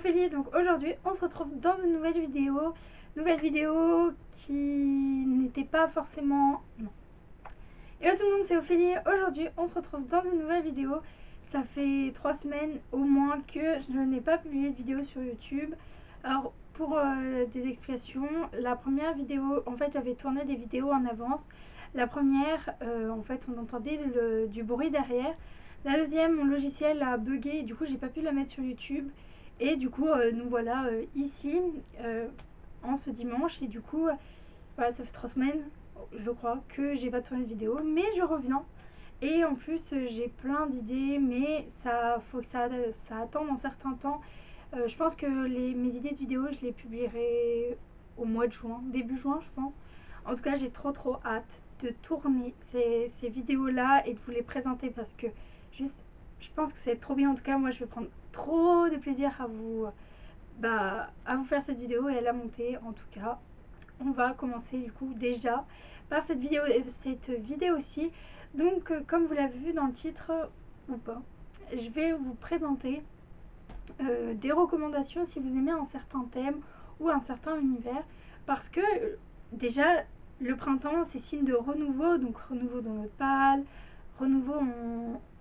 Ophélie, donc aujourd'hui on se retrouve dans une nouvelle vidéo qui n'était pas forcément... Non. Hello tout le monde, c'est Ophélie, aujourd'hui on se retrouve dans une nouvelle vidéo. Ça fait 3 semaines au moins que je n'ai pas publié de vidéo sur YouTube. Alors pour des explications, la première vidéo, en fait j'avais tourné des vidéos en avance. La première, en fait on entendait du bruit derrière. La deuxième, mon logiciel a bugué et du coup j'ai pas pu la mettre sur YouTube. Et du coup nous voilà ici en ce dimanche et du coup voilà, ça fait 3 semaines je crois que j'ai pas tourné de vidéo, mais je reviens. Et en plus j'ai plein d'idées, mais ça faut que ça attende un certain temps. Je pense que mes idées de vidéo je les publierai au mois de juin, début juin je pense. En tout cas j'ai trop hâte de tourner ces vidéos là et de vous les présenter parce que juste je pense que c'est trop bien. En tout cas moi je vais prendre trop de plaisir à vous faire cette vidéo et à la monter. En tout cas on va commencer du coup déjà par cette vidéo-ci. Donc comme vous l'avez vu dans le titre ou pas, je vais vous présenter des recommandations si vous aimez un certain thème ou un certain univers, parce que déjà le printemps c'est signe de renouveau, donc renouveau dans notre pâle, renouveau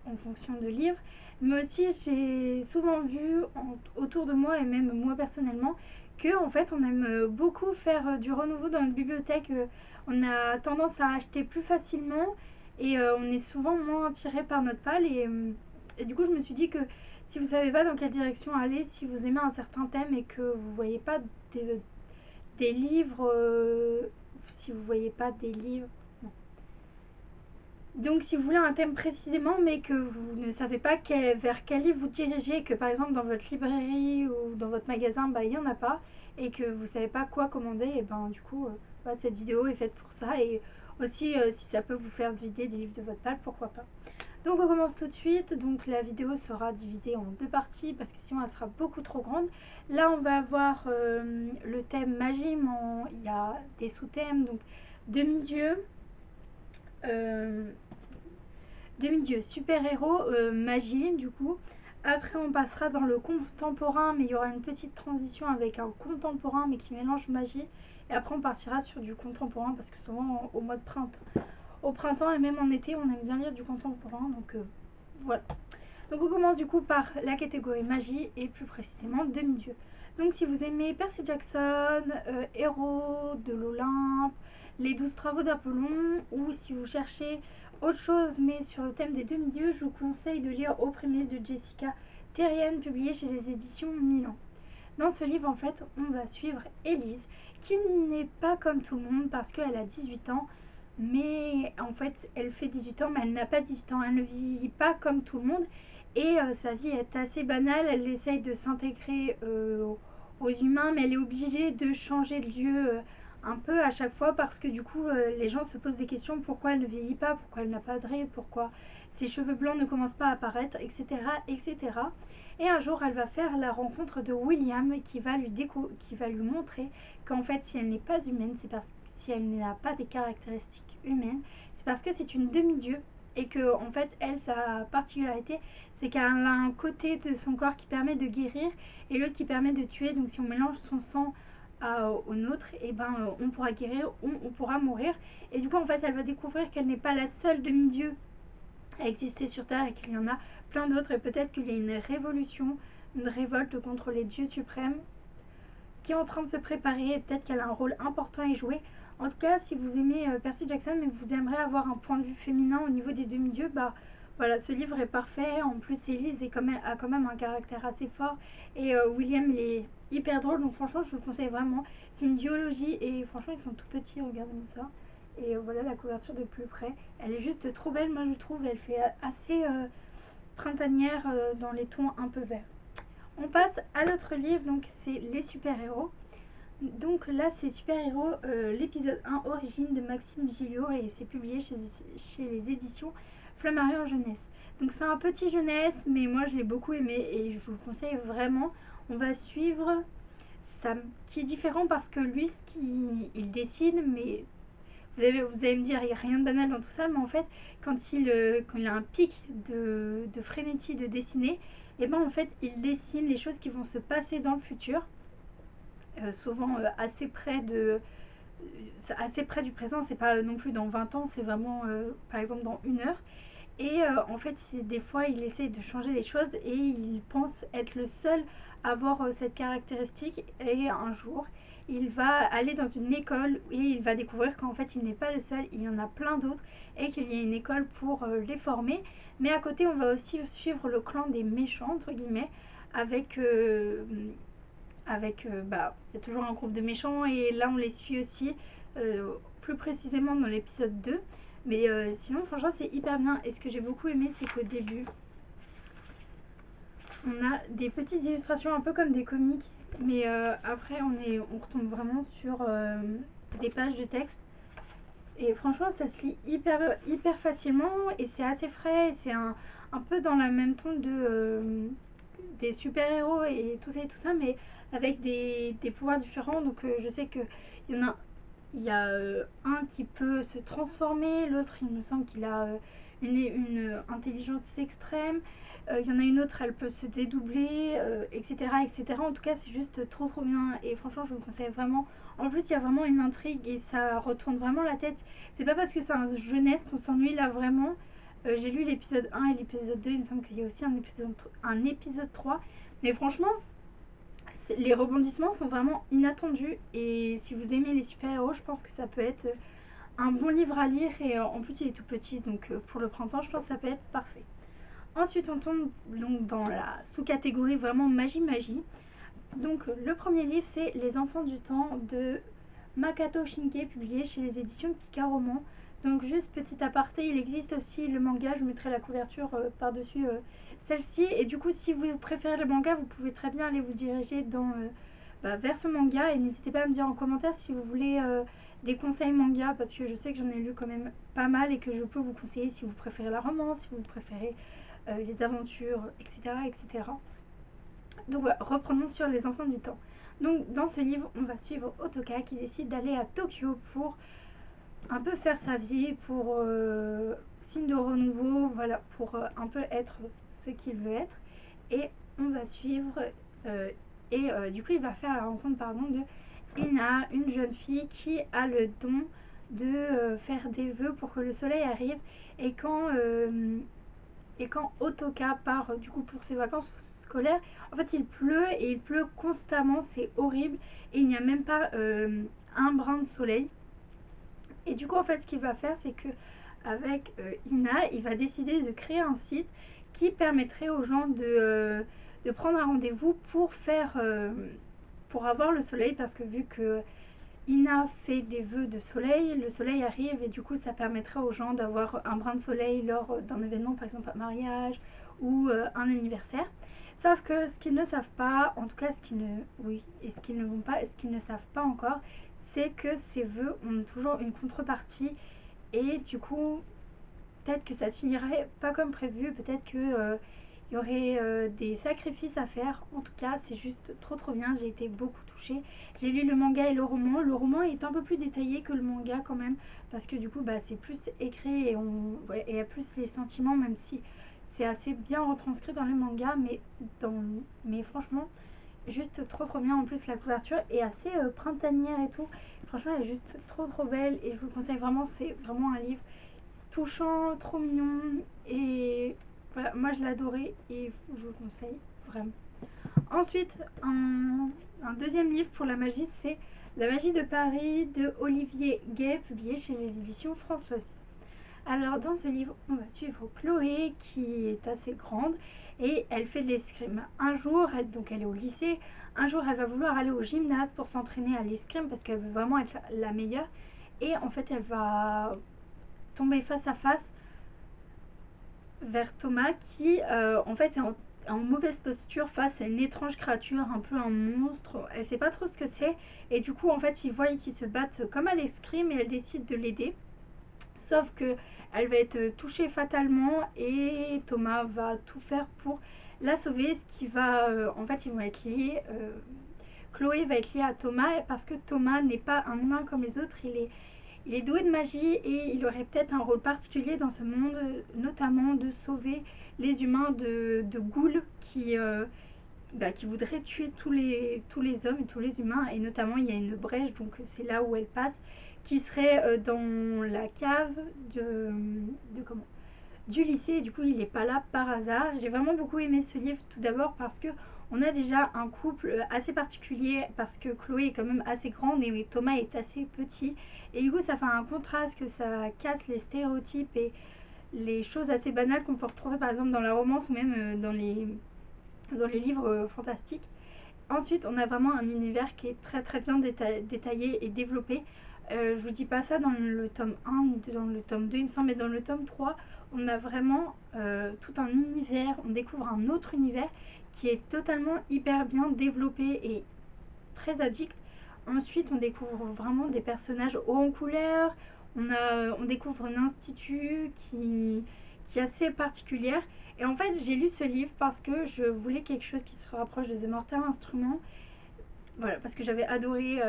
en fonction de livres, mais aussi j'ai souvent vu autour de moi et même moi personnellement que en fait on aime beaucoup faire du renouveau dans notre bibliothèque. On a tendance à acheter plus facilement et on est souvent moins attiré par notre pâle et du coup je me suis dit que si vous savez pas dans quelle direction aller, si vous aimez un certain thème et que vous voyez pas des livres, si vous voyez pas des livres, non. Donc si vous voulez un thème précisément mais que vous ne savez pas vers quel livre vous dirigez, que par exemple dans votre librairie ou dans votre magasin il n'y en a pas et que vous savez pas quoi commander, et ben du coup cette vidéo est faite pour ça. Et aussi si ça peut vous faire vider des livres de votre palle, pourquoi pas. Donc on commence tout de suite. Donc la vidéo sera divisée en 2 parties parce que sinon elle sera beaucoup trop grande. Là on va avoir le thème magie, mais il y a des sous-thèmes, donc demi-dieu, demi-dieu, super-héros, magie du coup. Après on passera dans le contemporain, mais il y aura une petite transition avec un contemporain mais qui mélange magie. Et après on partira sur du contemporain parce que souvent au printemps et même en été on aime bien lire du contemporain, donc voilà. Donc on commence du coup par la catégorie magie et plus précisément demi-dieu. Donc si vous aimez Percy Jackson, Héros de l'Olympe, les 12 travaux d'Apollon, ou si vous cherchez autre chose mais sur le thème des demi-dieux, je vous conseille de lire Opprimé de Jessica Terrien, publié chez les éditions Milan. Dans ce livre en fait on va suivre Élise qui n'est pas comme tout le monde parce qu'elle a 18 ans, mais en fait elle fait 18 ans mais elle n'a pas 18 ans, elle ne vit pas comme tout le monde et sa vie est assez banale. Elle essaye de s'intégrer aux humains, mais elle est obligée de changer de lieu un peu à chaque fois parce que du coup les gens se posent des questions: pourquoi elle ne vieillit pas, pourquoi elle n'a pas de rides, pourquoi ses cheveux blancs ne commencent pas à apparaître, etc., etc. Et un jour elle va faire la rencontre de William qui va lui montrer qu'en fait si elle n'est pas humaine, c'est parce que si elle n'a pas des caractéristiques humaines, c'est parce que c'est une demi-dieu et que en fait elle, sa particularité c'est qu'elle a un côté de son corps qui permet de guérir et l'autre qui permet de tuer. Donc si on mélange son sang au nôtre, et ben on pourra guérir ou on pourra mourir. Et du coup en fait elle va découvrir qu'elle n'est pas la seule demi-dieu à exister sur Terre et qu'il y en a plein d'autres, et peut-être qu'il y a une révolution, une révolte contre les dieux suprêmes qui est en train de se préparer, et peut-être qu'elle a un rôle important à jouer. En tout cas, si vous aimez Percy Jackson mais que vous aimeriez avoir un point de vue féminin au niveau des demi-dieux, bah voilà, ce livre est parfait. En plus, Élise a quand même un caractère assez fort et William il est hyper drôle, donc franchement je vous le conseille vraiment. C'est une duologie et franchement ils sont tout petits, regardez-moi ça. Et voilà la couverture de plus près, elle est juste trop belle, moi je trouve. Elle fait assez printanière dans les tons un peu verts. On passe à l'autre livre, donc c'est Les super-héros. Donc là c'est super-héros, l'épisode 1 Origine de Maxime Gilliot, et c'est publié chez les éditions Flammarion en jeunesse. Donc c'est un petit jeunesse mais moi je l'ai beaucoup aimé et je vous le conseille vraiment. On va suivre Sam qui est différent parce que lui il dessine, mais Vous allez me dire, il n'y a rien de banal dans tout ça, mais en fait, quand il a un pic de frénésie de dessiner, et ben en fait, il dessine les choses qui vont se passer dans le futur, souvent assez près du présent. C'est pas non plus dans 20 ans, c'est vraiment par exemple dans 1 heure. Et en fait, des fois, il essaie de changer les choses et il pense être le seul à avoir cette caractéristique. Et un jour, il va aller dans une école et il va découvrir qu'en fait, il n'est pas le seul, il y en a plein d'autres et qu'il y a une école pour les former. Mais à côté, on va aussi suivre le clan des méchants, entre guillemets, avec... bah, il y a toujours un groupe de méchants et là, on les suit aussi plus précisément dans l'épisode 2. Mais sinon, franchement, c'est hyper bien. Et ce que j'ai beaucoup aimé, c'est qu'au début, on a des petites illustrations un peu comme des comics. Mais après, on retombe vraiment sur des pages de texte. Et franchement, ça se lit hyper facilement. Et c'est assez frais. Et c'est un peu dans la même ton des super-héros et tout ça. Mais avec des pouvoirs différents. Donc je sais qu'il y en a il y a un qui peut se transformer, l'autre il me semble qu'il a une intelligence extrême, il y en a une autre elle peut se dédoubler, etc., etc. En tout cas c'est juste trop bien et franchement je vous conseille vraiment. En plus il y a vraiment une intrigue et ça retourne vraiment la tête. C'est pas parce que c'est un jeunesse qu'on s'ennuie là vraiment. J'ai lu l'épisode 1 et l'épisode 2, il me semble qu'il y a aussi un épisode 3. Mais franchement, les rebondissements sont vraiment inattendus et si vous aimez les super-héros, je pense que ça peut être un bon livre à lire et en plus il est tout petit donc pour le printemps je pense que ça peut être parfait. Ensuite on tombe donc dans la sous-catégorie vraiment magie. Donc le premier livre c'est Les Enfants du Temps de Makoto Shinkai publié chez les éditions Kikaroman. Donc juste petit aparté, il existe aussi le manga, je mettrai la couverture par-dessus celle-ci. Et du coup si vous préférez le manga, vous pouvez très bien aller vous diriger vers ce manga. Et n'hésitez pas à me dire en commentaire si vous voulez des conseils manga, parce que je sais que j'en ai lu quand même pas mal et que je peux vous conseiller si vous préférez la romance, si vous préférez les aventures, etc. Donc voilà, reprenons sur Les Enfants du Temps. Donc dans ce livre, on va suivre Otoka qui décide d'aller à Tokyo pour un peu faire sa vie, pour signe de renouveau, voilà, pour un peu être ce qu'il veut être. Et on va suivre, du coup il va faire la rencontre de Ina, une jeune fille qui a le don de faire des vœux pour que le soleil arrive. Et quand Otoka part du coup pour ses vacances scolaires, en fait il pleut et il pleut constamment, c'est horrible et il n'y a même pas un brin de soleil. Et du coup en fait ce qu'il va faire c'est que avec Ina, il va décider de créer un site qui permettrait aux gens de prendre un rendez-vous pour avoir le soleil, parce que vu que Ina fait des vœux de soleil, le soleil arrive et du coup ça permettrait aux gens d'avoir un brin de soleil lors d'un événement, par exemple un mariage ou un anniversaire. Sauf que ce qu'ils ne savent pas, en tout cas ce qu'ils ne vont pas, ce qu'ils ne savent pas encore, c'est que ces vœux ont toujours une contrepartie et du coup peut-être que ça se finirait pas comme prévu, peut-être que il y aurait des sacrifices à faire. En tout cas, c'est juste trop bien. J'ai été beaucoup touchée. J'ai lu le manga et le roman. Le roman est un peu plus détaillé que le manga quand même, parce que du coup, c'est plus écrit et il y a plus les sentiments, même si c'est assez bien retranscrit dans le manga, mais franchement, juste trop bien. En plus, la couverture est assez printanière et tout. Franchement, elle est juste trop belle et je vous le conseille vraiment. C'est vraiment un livre touchant, trop mignon et voilà, moi je l'ai adoré et je vous le conseille vraiment. Ensuite, un deuxième livre pour la magie, c'est La magie de Paris de Olivier Gay, publié chez les éditions Françoise. Alors dans ce livre, on va suivre Chloé qui est assez grande et elle fait de l'escrime. Un jour, donc elle est au lycée, un jour elle va vouloir aller au gymnase pour s'entraîner à l'escrime parce qu'elle veut vraiment être la meilleure. Et en fait, elle va tomber face à face vers Thomas qui en fait est en mauvaise posture face à une étrange créature, un peu un monstre. Elle sait pas trop ce que c'est et du coup en fait ils voient qu'ils se battent comme à l'escrime et elle décide de l'aider. Sauf que elle va être touchée fatalement et Thomas va tout faire pour la sauver. Ce qui va en fait ils vont être liés. Chloé va être liée à Thomas parce que Thomas n'est pas un humain comme les autres. Il est doué de magie et il aurait peut-être un rôle particulier dans ce monde, notamment de sauver les humains de ghouls qui voudraient tuer tous les hommes et tous les humains. Et notamment, il y a une brèche, donc c'est là où elle passe, qui serait dans la cave comment du lycée. Et du coup, il n'est pas là par hasard. J'ai vraiment beaucoup aimé ce livre, tout d'abord parce que on a déjà un couple assez particulier, parce que Chloé est quand même assez grande et Thomas est assez petit. Et du coup, ça fait un contraste, que ça casse les stéréotypes et les choses assez banales qu'on peut retrouver par exemple dans la romance ou même dans les livres fantastiques. Ensuite, on a vraiment un univers qui est très très bien détaillé et développé. Je vous dis pas ça dans le tome 1 ou dans le tome 2, il me semble, mais dans le tome 3, on a vraiment tout un univers, on découvre un autre univers qui est totalement hyper bien développé et très addict. Ensuite, on découvre vraiment des personnages hauts en couleur, on découvre un institut qui est assez particulière. Et en fait, j'ai lu ce livre parce que je voulais quelque chose qui se rapproche de The Mortal Instruments. Voilà, parce que j'avais adoré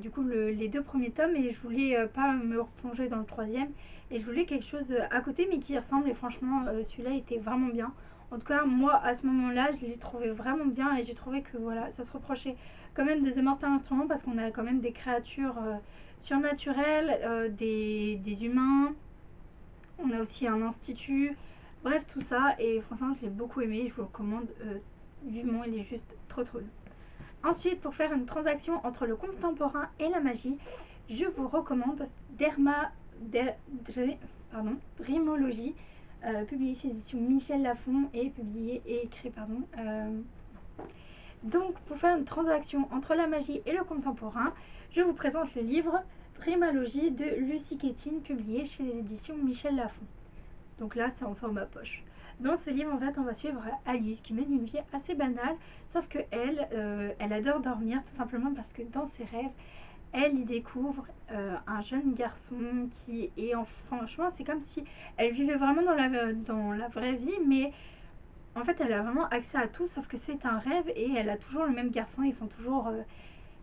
du coup les deux premiers tomes et je voulais pas me replonger dans le troisième. Et je voulais quelque chose à côté mais qui ressemble. Et franchement, celui-là était vraiment bien. En tout cas, moi, à ce moment-là, je l'ai trouvé vraiment bien et j'ai trouvé que voilà, ça se reprochait quand même de The Mortal Instruments parce qu'on a quand même des créatures surnaturelles, des humains. On a aussi un institut. Bref, tout ça. Et franchement, je l'ai beaucoup aimé. Je vous le recommande vivement. Il est juste trop trop bien. Ensuite, pour faire une transaction entre le contemporain et la magie, je vous recommande Dreamology, publié chez l'édition Michel Lafon et publié et écrit. Donc, pour faire une transaction entre la magie et le contemporain, je vous présente le livre Dreamology de Lucie Quétine, publié chez les éditions Michel Lafon. Donc là, c'est en format poche. Dans ce livre, en fait, on va suivre Alice qui mène une vie assez banale, sauf que elle adore dormir tout simplement parce que dans ses rêves, elle y découvre un jeune garçon qui est franchement, c'est comme si elle vivait vraiment dans la vraie vie, mais en fait, elle a vraiment accès à tout, sauf que c'est un rêve et elle a toujours le même garçon. Ils font toujours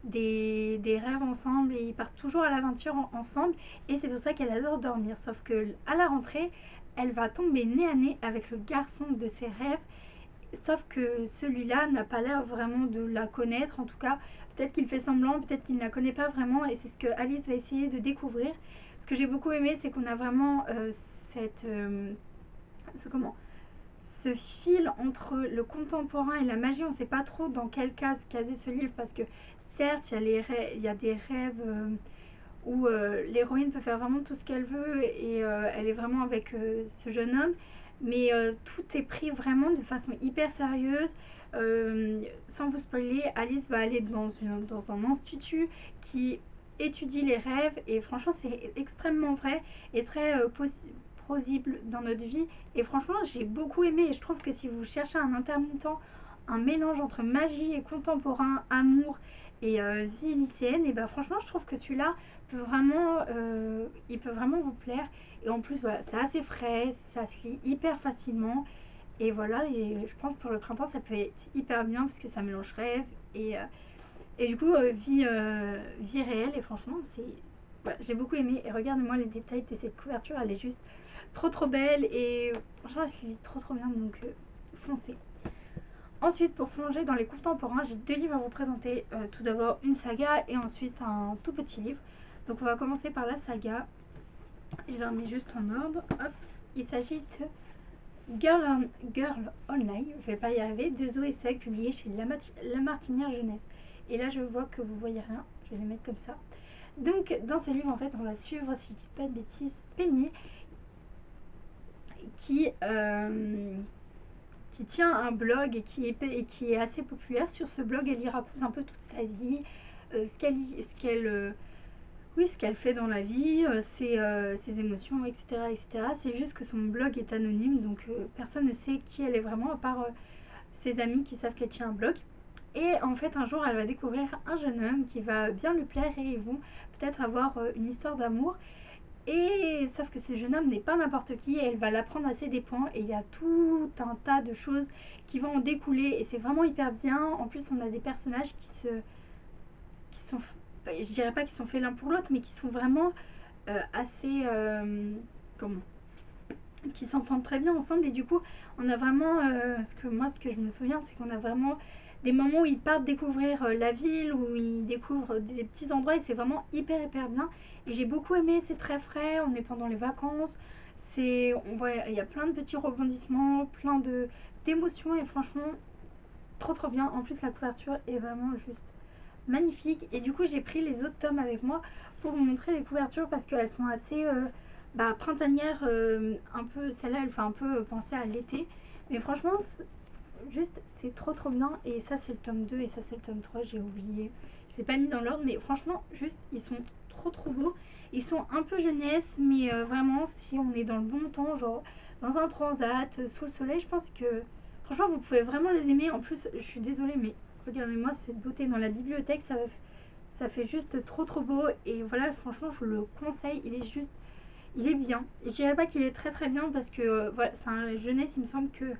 des rêves ensemble et ils partent toujours à l'aventure ensemble. Et c'est pour ça qu'elle adore dormir, sauf que à la rentrée, elle va tomber nez à nez avec le garçon de ses rêves. Sauf que celui-là n'a pas l'air vraiment de la connaître, en tout cas, peut-être qu'il fait semblant, peut-être qu'il ne la connaît pas vraiment, et c'est ce que Alice va essayer de découvrir. Ce que j'ai beaucoup aimé, c'est qu'on a vraiment ce fil entre le contemporain et la magie. On ne sait pas trop dans quelle case caser ce livre, parce que certes, il y a des rêves où l'héroïne peut faire vraiment tout ce qu'elle veut et elle est vraiment avec ce jeune homme, mais tout est pris vraiment de façon hyper sérieuse. Sans vous spoiler, Alice va aller dans un institut qui étudie les rêves et franchement c'est extrêmement vrai et très plausible dans notre vie. Et franchement j'ai beaucoup aimé et je trouve que si vous cherchez un intermittent, un mélange entre magie et contemporain, amour et vie lycéenne, et ben franchement je trouve que celui-là il peut vraiment vous plaire. Et en plus, voilà, c'est assez frais, ça se lit hyper facilement. Et voilà, et je pense pour le printemps, ça peut être hyper bien parce que ça mélange rêve et du coup, vie réelle. Et franchement, voilà, j'ai beaucoup aimé. Et regardez-moi les détails de cette couverture, elle est juste trop trop belle. Et franchement, elle se lit trop trop bien, donc foncez. Ensuite, pour plonger dans les contemporains, j'ai deux livres à vous présenter. Tout d'abord une saga et ensuite un tout petit livre. Donc on va commencer par la saga. Je la remets juste en ordre. Hop. Il s'agit de Girl Online, je vais pas y arriver, de Zoé Sugg, publié chez La Martinière Jeunesse. Et là je vois que vous voyez rien, je vais les mettre comme ça. Donc dans ce livre en fait on va suivre, si je dis pas de bêtises, Penny qui tient un blog et qui est assez populaire. Sur ce blog elle y raconte un peu toute sa vie, ce qu'elle fait dans la vie, ses émotions, etc., etc. C'est juste que son blog est anonyme, donc personne ne sait qui elle est vraiment, à part ses amis qui savent qu'elle tient un blog. Et en fait, un jour, elle va découvrir un jeune homme qui va bien lui plaire et ils vont peut-être avoir une histoire d'amour. Et sauf que ce jeune homme n'est pas n'importe qui et elle va l'apprendre à ses dépens. Et il y a tout un tas de choses qui vont en découler et c'est vraiment hyper bien. En plus, on a des personnages qui sont, je dirais pas qu'ils sont faits l'un pour l'autre, mais qui sont vraiment assez... comment, qui s'entendent très bien ensemble. Et du coup, on a vraiment... ce que je me souviens, c'est qu'on a vraiment des moments où ils partent découvrir la ville, où ils découvrent des petits endroits, et c'est vraiment hyper bien. Et j'ai beaucoup aimé, c'est très frais, on est pendant les vacances, on voit, il y a plein de petits rebondissements, plein d'émotions, et franchement, trop bien. En plus, la couverture est vraiment juste magnifique. Et du coup, j'ai pris les autres tomes avec moi pour vous montrer les couvertures parce qu'elles sont assez printanières. Un peu, celle-là, elle fait un peu penser à l'été. Mais franchement, juste, c'est trop bien. Et ça, c'est le tome 2 et ça, c'est le tome 3. J'ai oublié. Je ne les ai pas mis dans l'ordre, mais franchement, juste, ils sont trop beaux. Ils sont un peu jeunesse, mais vraiment, si on est dans le bon temps, genre dans un transat, sous le soleil, je pense que franchement, vous pouvez vraiment les aimer. En plus, je suis désolée, mais regardez-moi cette beauté dans la bibliothèque. Ça fait juste trop beau. Et voilà, franchement, je vous le conseille. Il est bien. Je dirais pas qu'il est très bien parce que voilà, c'est un jeunesse. Il me semble que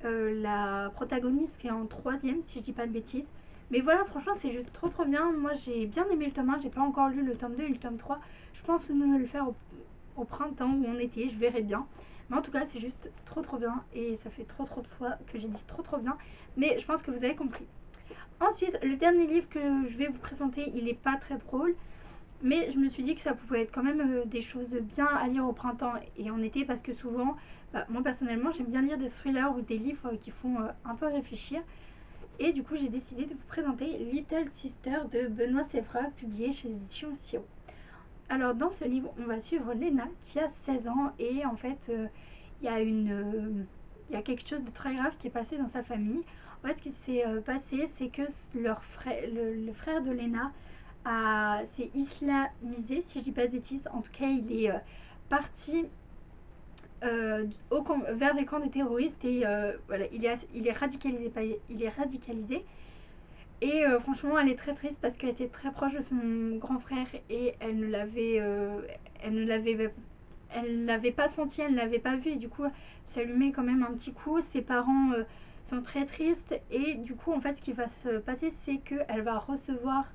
la protagoniste qui est en troisième, si je dis pas de bêtises. Mais voilà, franchement, c'est juste trop bien. Moi, j'ai bien aimé le tome 1. J'ai pas encore lu le tome 2 et le tome 3. Je pense me le faire au printemps ou en été. Je verrai bien. Mais en tout cas, c'est juste trop bien. Et ça fait trop de fois que j'ai dit trop bien. Mais je pense que vous avez compris. Ensuite, le dernier livre que je vais vous présenter, il est pas très drôle. Mais je me suis dit que ça pouvait être quand même des choses bien à lire au printemps et en été parce que souvent, moi personnellement, j'aime bien lire des thrillers ou des livres qui font un peu réfléchir. Et du coup, j'ai décidé de vous présenter Little Sister de Benoît Sévra, publié chez Éditions Sirop. Alors, dans ce livre, on va suivre Léna qui a 16 ans et en fait, il y a il y a quelque chose de très grave qui est passé dans sa famille. En fait, ce qui s'est passé, c'est que leur frère, le frère de Léna s'est islamisé, si je dis pas de bêtises. En tout cas, il est parti vers les camps des terroristes et voilà, il est radicalisé. Il est radicalisé. Et franchement, elle est très triste parce qu'elle était très proche de son grand frère et elle ne l'avait pas senti, elle ne l'avait pas vu et du coup, ça lui met quand même un petit coup. Ses parents sont très tristes et du coup, en fait, ce qui va se passer, c'est qu'elle va recevoir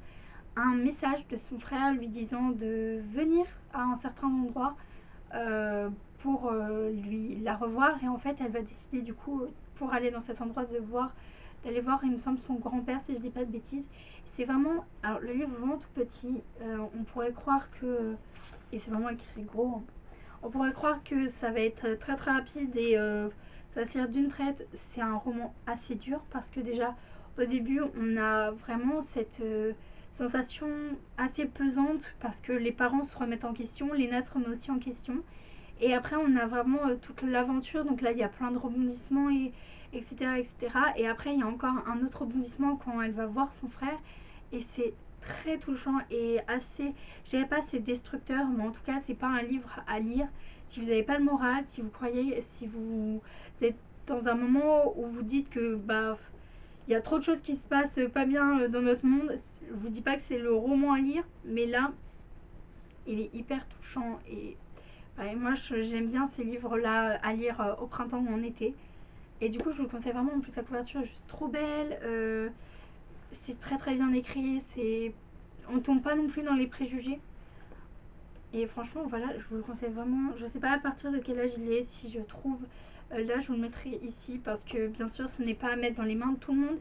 un message de son frère lui disant de venir à un certain endroit euh, pour lui la revoir et en fait elle va décider du coup pour aller dans cet endroit d'aller voir il me semble son grand-père si je dis pas de bêtises. C'est vraiment, alors le livre est vraiment tout petit, on pourrait croire que, et c'est vraiment écrit gros, hein, on pourrait croire que ça va être très rapide et ça va se lire d'une traite. C'est un roman assez dur parce que déjà au début on a vraiment cette sensation assez pesante parce que les parents se remettent en question, Léna se remet aussi en question. Et après on a vraiment toute l'aventure, donc là il y a plein de rebondissements etc. Et après il y a encore un autre rebondissement quand elle va voir son frère et c'est très touchant et assez, je dirais pas c'est destructeur, mais en tout cas c'est pas un livre à lire si vous n'avez pas le moral, si vous croyez, si vous êtes dans un moment où vous dites que il y a trop de choses qui se passent pas bien dans notre monde. Je vous dis pas que c'est le roman à lire, mais là il est hyper touchant et ouais, moi j'aime bien ces livres là à lire au printemps ou en été. Et du coup je vous le conseille vraiment, en plus la couverture est juste trop belle, c'est très bien écrit, on tombe pas non plus dans les préjugés. Et franchement, voilà, je vous le conseille vraiment. Je sais pas à partir de quel âge il est, si je trouve. Là, je vous le mettrai ici parce que bien sûr, ce n'est pas à mettre dans les mains de tout le monde.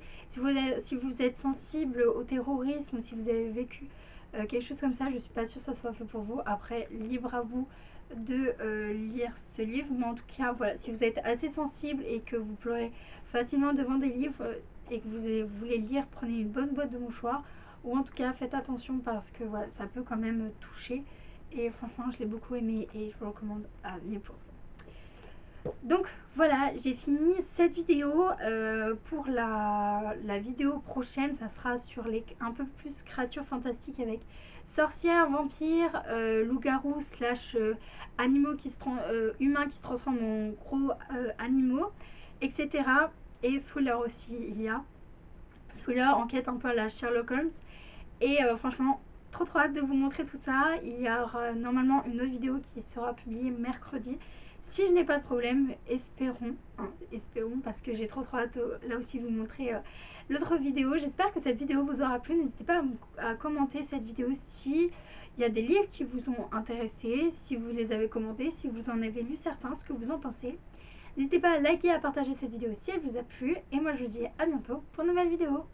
Si vous êtes sensible au terrorisme ou si vous avez vécu quelque chose comme ça, je suis pas sûre que ça soit fait pour vous. Après, libre à vous de lire ce livre. Mais en tout cas, voilà, si vous êtes assez sensible et que vous pleurez facilement devant des livres et que vous voulez lire, prenez une bonne boîte de mouchoirs. Ou en tout cas, faites attention parce que voilà, ça peut quand même toucher. Et franchement, je l'ai beaucoup aimé et je vous le recommande à 1000%. Donc voilà, j'ai fini cette vidéo. Pour la vidéo prochaine, ça sera sur un peu plus créatures fantastiques avec sorcières, vampires, loups-garous slash animaux humains qui se transforment en gros animaux, etc. Et thriller aussi, il y a thriller, enquête un peu à la Sherlock Holmes. Et franchement, trop hâte de vous montrer tout ça. Il y aura normalement une autre vidéo qui sera publiée mercredi. Si je n'ai pas de problème, espérons, hein, espérons, parce que j'ai trop hâte là aussi vous montrer l'autre vidéo. J'espère que cette vidéo vous aura plu. N'hésitez pas à commenter cette vidéo si il y a des livres qui vous ont intéressé, si vous les avez commentés, si vous en avez lu certains, ce que vous en pensez. N'hésitez pas à liker et à partager cette vidéo si elle vous a plu. Et moi je vous dis à bientôt pour une nouvelle vidéo.